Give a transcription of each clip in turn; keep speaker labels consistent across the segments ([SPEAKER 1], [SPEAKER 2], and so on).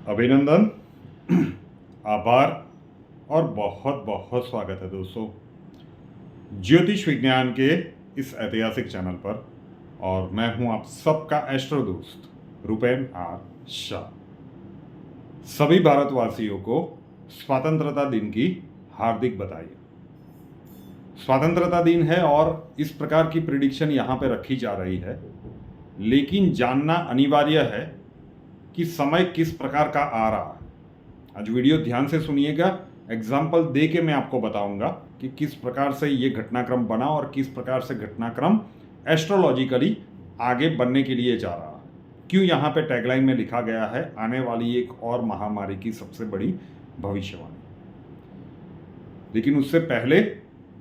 [SPEAKER 1] अभिनंदन, आभार और बहुत बहुत स्वागत है दोस्तों ज्योतिष विज्ञान के इस ऐतिहासिक चैनल पर। और मैं हूं आप सबका एस्ट्रो दोस्त रुपेन आर शाह। सभी भारतवासियों को स्वतंत्रता दिन की हार्दिक बधाई। स्वतंत्रता दिन है और इस प्रकार की प्रिडिक्शन यहाँ पे रखी जा रही है, लेकिन जानना अनिवार्य है कि समय किस प्रकार का आ रहा है। आज वीडियो ध्यान से सुनिएगा, एग्जाम्पल दे के मैं आपको बताऊंगा कि किस प्रकार से ये घटनाक्रम बना और किस प्रकार से घटनाक्रम एस्ट्रोलॉजिकली आगे बढ़ने के लिए जा रहा है। क्यों यहाँ पे टैगलाइन में लिखा गया है आने वाली एक और महामारी की सबसे बड़ी भविष्यवाणी। लेकिन उससे पहले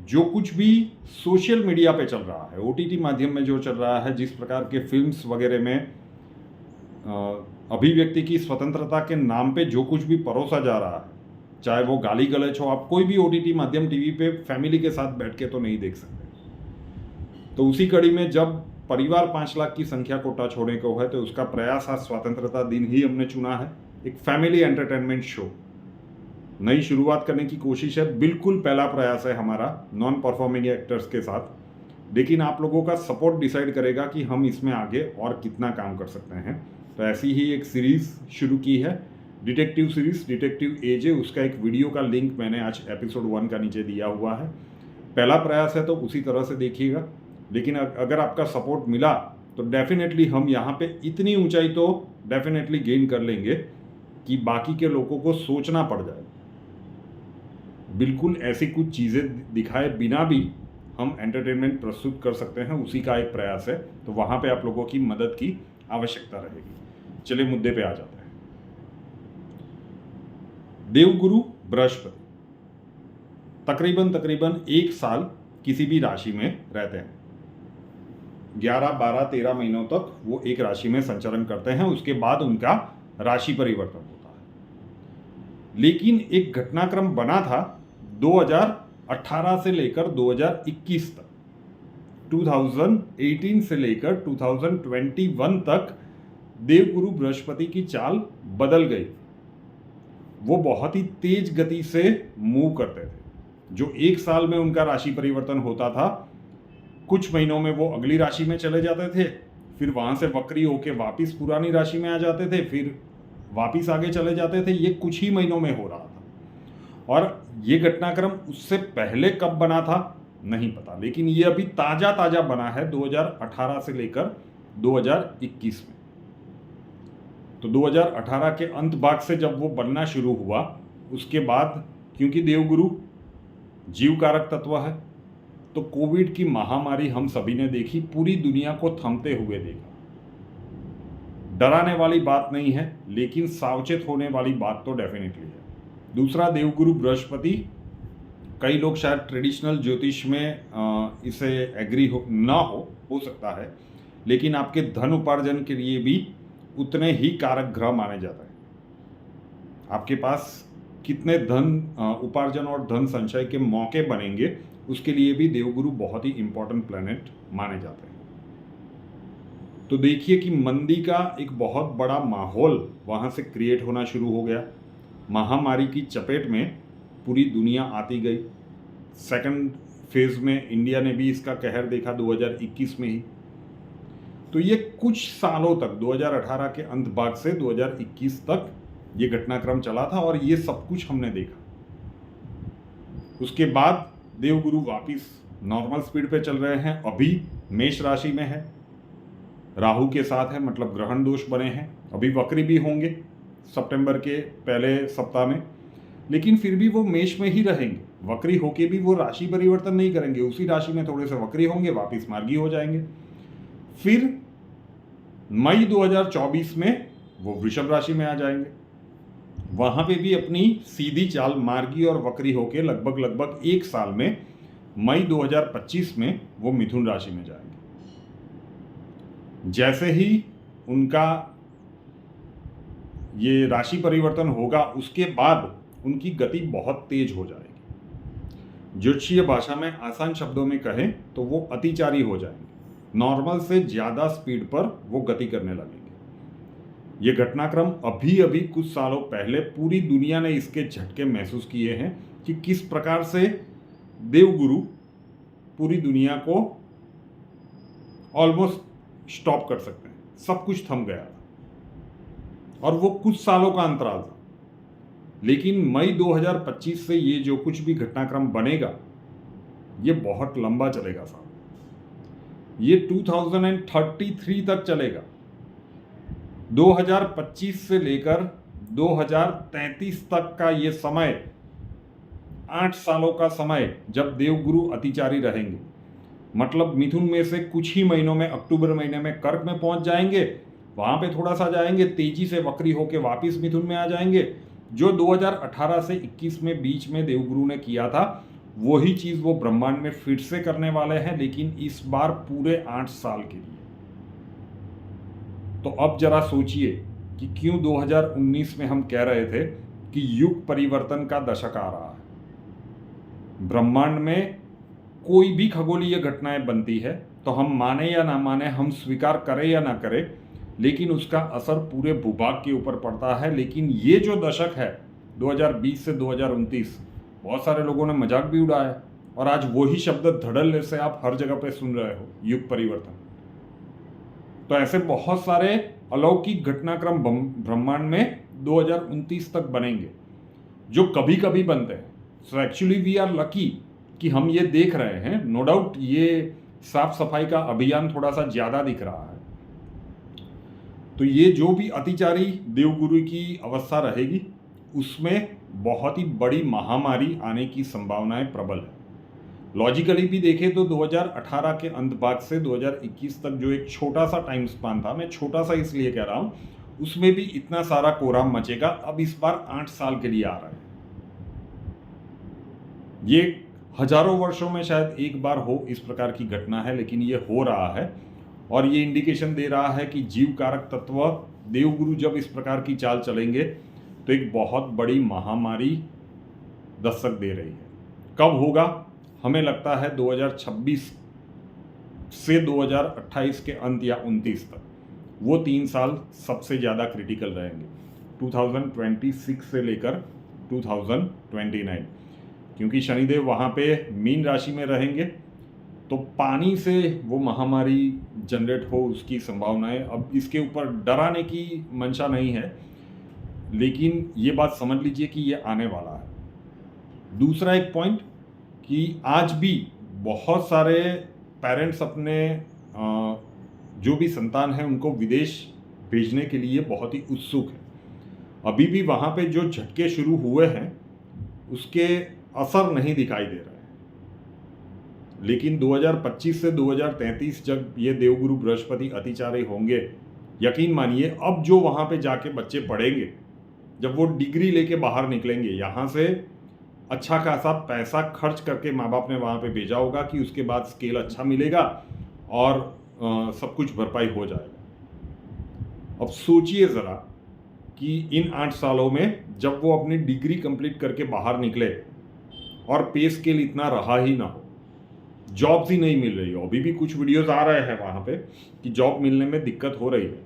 [SPEAKER 1] जो कुछ भी सोशल मीडिया पे चल रहा है, OTT माध्यम में जो चल रहा है, जिस प्रकार के फिल्म्स वगैरह में अभिव्यक्ति की स्वतंत्रता के नाम पे जो कुछ भी परोसा जा रहा है, चाहे वो गाली गलौज हो, आप कोई भी OTT माध्यम टीवी पे फैमिली के साथ बैठ के तो नहीं देख सकते। तो उसी कड़ी में जब परिवार 5 लाख की संख्या को टच होने को है, तो उसका प्रयास आज स्वतंत्रता दिन ही हमने चुना है। एक फैमिली एंटरटेनमेंट शो नई शुरुआत करने की कोशिश है। बिल्कुल पहला प्रयास है हमारा नॉन परफॉर्मिंग एक्टर्स के साथ, लेकिन आप लोगों का सपोर्ट डिसाइड करेगा कि हम इसमें आगे और कितना काम कर सकते हैं। तो ऐसी ही एक सीरीज़ शुरू की है, डिटेक्टिव सीरीज, डिटेक्टिव एजे। उसका एक वीडियो का लिंक मैंने आज एपिसोड 1 का नीचे दिया हुआ है। पहला प्रयास है तो उसी तरह से देखिएगा, लेकिन अगर आपका सपोर्ट मिला तो डेफिनेटली हम यहाँ पे इतनी ऊंचाई तो डेफिनेटली गेन कर लेंगे कि बाकी के लोगों को सोचना पड़ जाए। बिल्कुल ऐसी कुछ चीज़ें दिखाए बिना भी हम एंटरटेनमेंट प्रस्तुत कर सकते हैं, उसी का एक प्रयास है। तो वहाँ पे आप लोगों की मदद की आवश्यकता रहेगी। चलिए मुद्दे पे आ जाते हैं। देवगुरु बृहस्पति तकरीबन 1 साल किसी भी राशि में रहते हैं। 11, 12, 13 महीनों तक वो एक राशि में संचरण करते हैं, उसके बाद उनका राशि परिवर्तन होता है। लेकिन एक घटनाक्रम बना था 2018 से लेकर 2021 तक, 2018 से लेकर 2021 तक देवगुरु बृहस्पति की चाल बदल गई। वो बहुत ही तेज गति से मूव करते थे। जो 1 साल में उनका राशि परिवर्तन होता था, कुछ महीनों में वो अगली राशि में चले जाते थे, फिर वहां से वक्री होके वापिस पुरानी राशि में आ जाते थे, फिर वापिस आगे चले जाते थे। ये कुछ ही महीनों में हो रहा था। और ये घटनाक्रम उससे पहले कब बना था नहीं पता, लेकिन ये अभी ताजा बना है 2018 से लेकर 2021 में। तो 2018 के अंत भाग से जब वो बनना शुरू हुआ, उसके बाद क्योंकि देवगुरु जीव कारक तत्व है, तो कोविड की महामारी हम सभी ने देखी, पूरी दुनिया को थमते हुए देखा। डराने वाली बात नहीं है, लेकिन सावचेत होने वाली बात तो डेफिनेटली है। दूसरा, देवगुरु बृहस्पति, कई लोग शायद ट्रेडिशनल ज्योतिष में इसे एग्री ना हो सकता है, लेकिन आपके धन उपार्जन के लिए भी उतने ही कारक ग्रह माने जाते हैं। आपके पास कितने धन उपार्जन और धन संचय के मौके बनेंगे, उसके लिए भी देवगुरु बहुत ही इंपॉर्टेंट प्लैनेट माने जाते हैं। तो देखिए कि मंदी का एक बहुत बड़ा माहौल वहाँ से क्रिएट होना शुरू हो गया। महामारी की चपेट में पूरी दुनिया आती गई। सेकंड फेज में इंडिया ने भी इसका कहर देखा 2021 में ही। तो ये कुछ सालों तक 2018 के अंत भाग से 2021 तक ये घटनाक्रम चला था और ये सब कुछ हमने देखा। उसके बाद देवगुरु वापिस नॉर्मल स्पीड पे चल रहे हैं। अभी मेष राशि में है, राहु के साथ है, मतलब ग्रहण दोष बने हैं। अभी वक्री भी होंगे सितंबर के पहले सप्ताह में, लेकिन फिर भी वो मेष में ही रहेंगे। वक्री होके भी वो राशि परिवर्तन नहीं करेंगे, उसी राशि में थोड़े से वक्री होंगे, वापिस मार्गी हो जाएंगे। फिर मई 2024 में वो वृषभ राशि में आ जाएंगे। वहां पे भी अपनी सीधी चाल मार्गी और वक्री होके लगभग 1 साल में मई 2025 में वो मिथुन राशि में जाएंगे। जैसे ही उनका ये राशि परिवर्तन होगा, उसके बाद उनकी गति बहुत तेज हो जाएगी। ज्योतिषीय भाषा में आसान शब्दों में कहें तो वो अतिचारी हो जाएंगे। नॉर्मल से ज़्यादा स्पीड पर वो गति करने लगेंगे। ये घटनाक्रम अभी अभी कुछ सालों पहले पूरी दुनिया ने इसके झटके महसूस किए हैं कि किस प्रकार से देवगुरु पूरी दुनिया को ऑलमोस्ट स्टॉप कर सकते हैं। सब कुछ थम गया था और वो कुछ सालों का अंतराल था। लेकिन मई 2025 से ये जो कुछ भी घटनाक्रम बनेगा ये बहुत लंबा चलेगा साहब। ये 2033 तक चलेगा। 2025 से लेकर 2033 तक का ये समय 8 सालों का समय जब देवगुरु अतिचारी रहेंगे। मतलब मिथुन में से कुछ ही महीनों में अक्टूबर महीने में कर्क में पहुंच जाएंगे, वहां पे थोड़ा सा जाएंगे, तेजी से वक्री होके वापस मिथुन में आ जाएंगे। जो 2018 से 21 में बीच में देवगुरु ने किया था वही चीज वो ब्रह्मांड में फिर से करने वाले हैं, लेकिन इस बार पूरे 8 साल के लिए। तो अब जरा सोचिए कि क्यों 2019 में हम कह रहे थे कि युग परिवर्तन का दशक आ रहा है। ब्रह्मांड में कोई भी खगोलीय घटनाएं बनती है तो हम माने या ना माने, हम स्वीकार करें या ना करें, लेकिन उसका असर पूरे भूभाग के ऊपर पड़ता है। लेकिन ये जो दशक है 2020 से 2029, बहुत सारे लोगों ने मजाक भी उड़ाया और आज वही शब्द धड़ल्ले से आप हर जगह पे सुन रहे हो, युग परिवर्तन। तो ऐसे बहुत सारे अलौकिक घटनाक्रम ब्रह्मांड में 2029 तक बनेंगे जो कभी कभी बनते हैं। So actually we are lucky कि हम ये देख रहे हैं। नो डाउट ये साफ सफाई का अभियान थोड़ा सा ज्यादा दिख रहा है। तो ये जो भी अतिचारी देवगुरु की अवस्था रहेगी उसमें बहुत ही बड़ी महामारी आने की संभावनाएं प्रबल है। लॉजिकली भी देखें तो 2018 के अंत भाग से 2021 तक जो एक छोटा सा टाइम स्पान था, मैं छोटा सा इसलिए कह रहा हूं, उसमें भी इतना सारा कोहराम मचेगा। अब इस बार 8 साल के लिए आ रहा है। ये हजारों वर्षों में शायद एक बार हो इस प्रकार की घटना है, लेकिन ये हो रहा है और ये इंडिकेशन दे रहा है कि जीव कारक तत्व देवगुरु जब इस प्रकार की चाल चलेंगे तो एक बहुत बड़ी महामारी दस्तक दे रही है। कब होगा? हमें लगता है 2026 से 2028 के अंत या 29 तक, वो 3 साल सबसे ज़्यादा क्रिटिकल रहेंगे, 2026 से लेकर 2029, क्योंकि शनिदेव वहाँ पे मीन राशि में रहेंगे। तो पानी से वो महामारी जनरेट हो उसकी संभावनाएं, अब इसके ऊपर डराने की मंशा नहीं है, लेकिन ये बात समझ लीजिए कि ये आने वाला है। दूसरा एक पॉइंट कि आज भी बहुत सारे पेरेंट्स अपने जो भी संतान है उनको विदेश भेजने के लिए बहुत ही उत्सुक है। अभी भी वहाँ पे जो झटके शुरू हुए हैं उसके असर नहीं दिखाई दे रहा है। लेकिन 2025 से 2033 जब ये देवगुरु बृहस्पति अतिचारी होंगे, यकीन मानिए अब जो वहाँ पे जाके बच्चे पढ़ेंगे, जब वो डिग्री लेके बाहर निकलेंगे, यहाँ से अच्छा खासा पैसा खर्च करके माँ बाप ने वहाँ पे भेजा होगा कि उसके बाद स्केल अच्छा मिलेगा और सब कुछ भरपाई हो जाएगा। अब सोचिए ज़रा कि इन 8 सालों में जब वो अपनी डिग्री कंप्लीट करके बाहर निकले और पे स्केल इतना रहा ही ना हो, जॉब्स ही नहीं मिल रही हो। अभी भी कुछ वीडियोस आ रहे हैं वहाँ पे कि जॉब मिलने में दिक्कत हो रही है,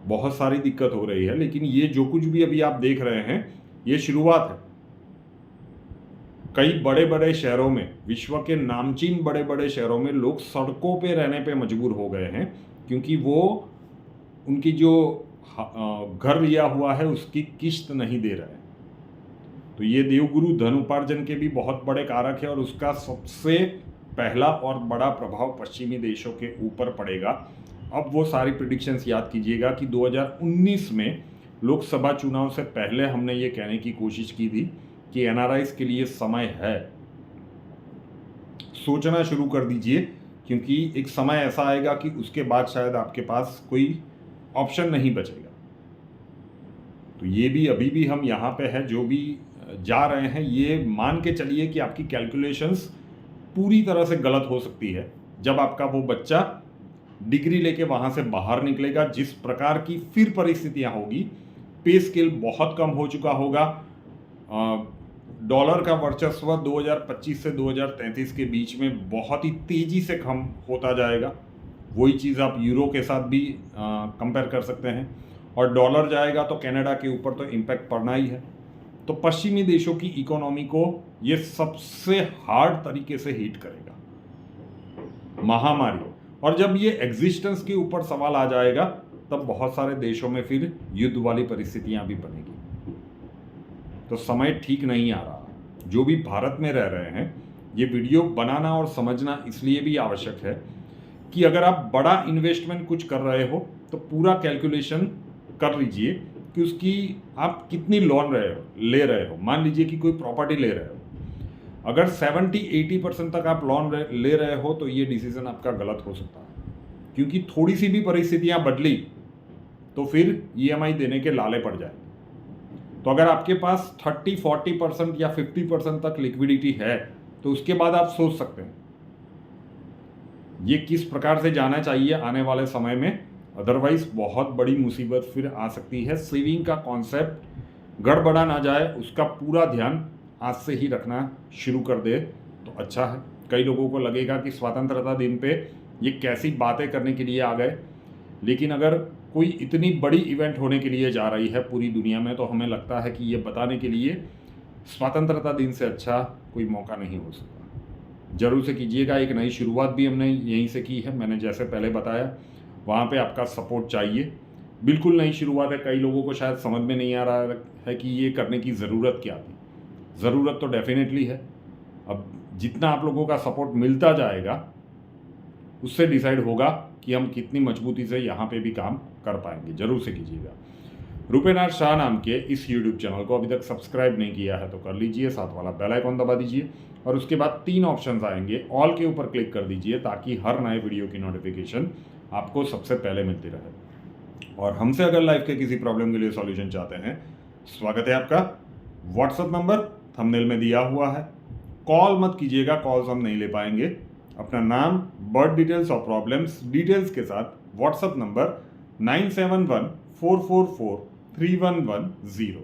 [SPEAKER 1] बहुत सारी दिक्कत हो रही है। लेकिन ये जो कुछ भी अभी आप देख रहे हैं ये शुरुआत है। कई बड़े बड़े शहरों में, विश्व के नामचीन बड़े बड़े शहरों में लोग सड़कों पे रहने पे मजबूर हो गए हैं क्योंकि वो उनकी जो घर लिया हुआ है उसकी किश्त नहीं दे रहे हैं। तो ये देवगुरु धन उपार्जन के भी बहुत बड़े कारक है और उसका सबसे पहला और बड़ा प्रभाव पश्चिमी देशों के ऊपर पड़ेगा। अब वो सारी प्रिडिक्शंस याद कीजिएगा कि 2019 में लोकसभा चुनाव से पहले हमने ये कहने की कोशिश की थी कि एनआरआईज के लिए समय है, सोचना शुरू कर दीजिए, क्योंकि एक समय ऐसा आएगा कि उसके बाद शायद आपके पास कोई ऑप्शन नहीं बचेगा। तो ये भी अभी भी हम यहाँ पे है, जो भी जा रहे हैं ये मान के चलिए कि आपकी कैलकुलेशंस पूरी तरह से गलत हो सकती है जब आपका वो बच्चा डिग्री लेके वहाँ से बाहर निकलेगा। जिस प्रकार की फिर परिस्थितियाँ होगी, पे स्केल बहुत कम हो चुका होगा, डॉलर का वर्चस्व 2025 से 2033 के बीच में बहुत ही तेज़ी से कम होता जाएगा। वही चीज़ आप यूरो के साथ भी कंपेयर कर सकते हैं। और डॉलर जाएगा तो कनाडा के ऊपर तो इम्पैक्ट पड़ना ही है। तो पश्चिमी देशों की इकोनॉमी को ये सबसे हार्ड तरीके से हिट करेगा, महामारी। और जब ये एग्जिस्टेंस के ऊपर सवाल आ जाएगा तब बहुत सारे देशों में फिर युद्ध वाली परिस्थितियां भी बनेगी। तो समय ठीक नहीं आ रहा। जो भी भारत में रह रहे हैं, ये वीडियो बनाना और समझना इसलिए भी आवश्यक है कि अगर आप बड़ा इन्वेस्टमेंट कुछ कर रहे हो तो पूरा कैलकुलेशन कर लीजिए कि उसकी आप कितनी लोन ले रहे हो। मान लीजिए कि कोई प्रॉपर्टी ले रहे हो, अगर 70-80% तक आप लोन ले रहे हो तो ये डिसीजन आपका गलत हो सकता है, क्योंकि थोड़ी सी भी परिस्थितियां बदली तो फिर EMI देने के लाले पड़ जाए। तो अगर आपके पास 30-40% या 50% तक लिक्विडिटी है तो उसके बाद आप सोच सकते हैं ये किस प्रकार से जाना चाहिए आने वाले समय में, अदरवाइज बहुत बड़ी मुसीबत फिर आ सकती है। सेविंग का कॉन्सेप्ट गड़बड़ा ना जाए, उसका पूरा ध्यान आज से ही रखना शुरू कर दे तो अच्छा है। कई लोगों को लगेगा कि स्वतंत्रता दिन पे ये कैसी बातें करने के लिए आ गए, लेकिन अगर कोई इतनी बड़ी इवेंट होने के लिए जा रही है पूरी दुनिया में तो हमें लगता है कि ये बताने के लिए स्वतंत्रता दिन से अच्छा कोई मौका नहीं हो सकता। जरूर से कीजिएगा। एक नई शुरुआत भी हमने यहीं से की है, मैंने जैसे पहले बताया, वहाँ पे आपका सपोर्ट चाहिए। बिल्कुल नई शुरुआत है, कई लोगों को शायद समझ में नहीं आ रहा है कि ये करने की ज़रूरत क्या थी। ज़रूरत तो डेफिनेटली है। अब जितना आप लोगों का सपोर्ट मिलता जाएगा उससे डिसाइड होगा कि हम कितनी मजबूती से यहाँ पे भी काम कर पाएंगे। जरूर से कीजिएगा। रुपेनाथ शाह नाम के इस YouTube चैनल को अभी तक सब्सक्राइब नहीं किया है तो कर लीजिए, साथ वाला बेल आइकॉन दबा दीजिए और उसके बाद 3 ऑप्शंस आएंगे, ऑल के ऊपर क्लिक कर दीजिए ताकि हर नए वीडियो की नोटिफिकेशन आपको सबसे पहले मिलती रहे। और हमसे अगर लाइफ के किसी प्रॉब्लम के लिए सॉल्यूशन चाहते हैं, स्वागत है आपका। व्हाट्सएप नंबर थंबनेल में दिया हुआ है। कॉल मत कीजिएगा, कॉल्स हम नहीं ले पाएंगे। अपना नाम, बर्थ डिटेल्स और प्रॉब्लम्स डिटेल्स के साथ व्हाट्सएप नंबर 9714443110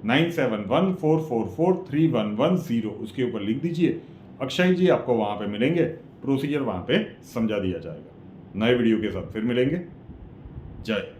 [SPEAKER 1] 9714443110 उसके ऊपर लिख दीजिए। अक्षय जी आपको वहाँ पे मिलेंगे, प्रोसीजर वहाँ पे समझा दिया जाएगा। नए वीडियो के साथ फिर मिलेंगे। जय।